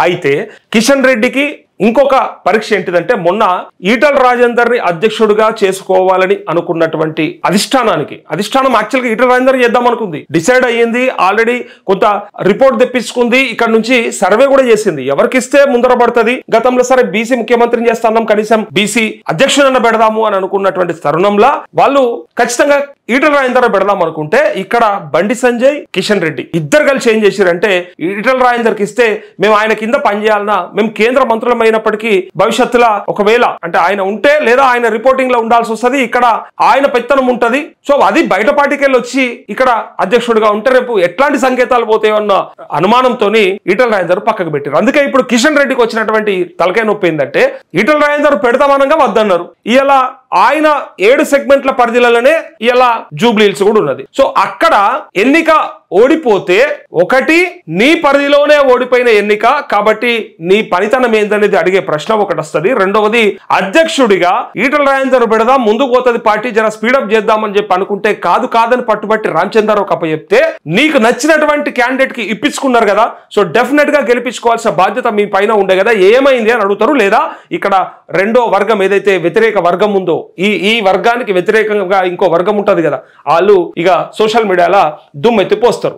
అయితే కిషన్ రెడ్డికి ఇంకొక పరీక్ష ఏంటిదంటే మొన్న ఈటల రాజేందర్ని అధ్యక్షుడిగా చేసుకోవాలని అనుకున్నటువంటి అధిష్టానం యాక్చువల్గా ఈటల రాజేందర్ చేద్దాం అనుకుంది, డిసైడ్ అయ్యింది, ఆల్రెడీ కొంత రిపోర్ట్ తెప్పించుకుంది, ఇక్కడ నుంచి సర్వే కూడా చేసింది, ఎవరికిస్తే ముందర పడుతుంది. గతంలో సరే బీసీ ముఖ్యమంత్రిని చేస్తున్నాం, కనీసం బీసీ అధ్యక్షుడన్న పెడదాము అని అనుకున్నటువంటి తరుణంలో వాళ్ళు ఖచ్చితంగా ఈటల రాజేందర్ పెడదాం అనుకుంటే ఇక్కడ బండి సంజయ్, కిషన్ రెడ్డి ఇద్దరు కలిసి ఏం చేశారంటే ఈటల రాజేందర్కి ఇస్తే మేము ఆయన కింద పనిచేయాలన్నా, మేము కేంద్ర మంత్రులం అయినప్పటికీ భవిష్యత్తులో ఒకవేళ అంటే ఆయన ఉంటే లేదా ఆయన రిపోర్టింగ్ లో ఉండాల్సి వస్తుంది, ఇక్కడ ఆయన పెత్తనం ఉంటది, సో అది బయట పార్టీకి వెళ్ళి వచ్చి ఇక్కడ అధ్యక్షుడిగా ఉంటే రేపు ఎట్లాంటి సంకేతాలు పోతాయన్న అనుమానంతో ఈటల రాజేందర్ పక్కకు పెట్టారు. అందుకే ఇప్పుడు కిషన్ రెడ్డికి వచ్చినటువంటి తలకాయ నొప్పి ఏంటంటే ఈటల రాజేందర్ పెడతామనగా వద్దన్నారు. ఇలా ఆయన 7 సెగ్మెంట్ల పరిధిలలోనే ఇలా జూబ్లీహిల్స్ కూడా ఉన్నది. సో అక్కడ ఎన్నిక ఓడిపోతే ఒకటి నీ పరిధిలోనే ఓడిపోయిన ఎన్నిక కాబట్టి నీ పనితనం ఏందనేది అడిగే ప్రశ్న ఒకటి వస్తుంది. రెండవది అధ్యక్షుడిగా ఈటల రాజేందర్ పెడదాం, ముందుకు పోతుంది పార్టీ, జర స్పీడప్ చేద్దామని చెప్పి అనుకుంటే కాదని పట్టుబట్టి రామచంద్రరావు కప్ప చెప్తే నీకు నచ్చినటువంటి క్యాండిడేట్ కి ఇప్పించుకున్నారు కదా, సో డెఫినెట్ గా గెలిపించుకోవాల్సిన బాధ్యత మీ పైన ఉండే కదా, ఏమైంది అని అడుగుతారు. లేదా ఇక్కడ రెండో వర్గం ఏదైతే వ్యతిరేక వర్గం ఉందో ఈ వర్గానికి వ్యతిరేకంగా ఇంకో వర్గం ఉంటది కదా, వాళ్ళు ఇక సోషల్ మీడియాలో దుమ్మెత్తిపోస్తారు.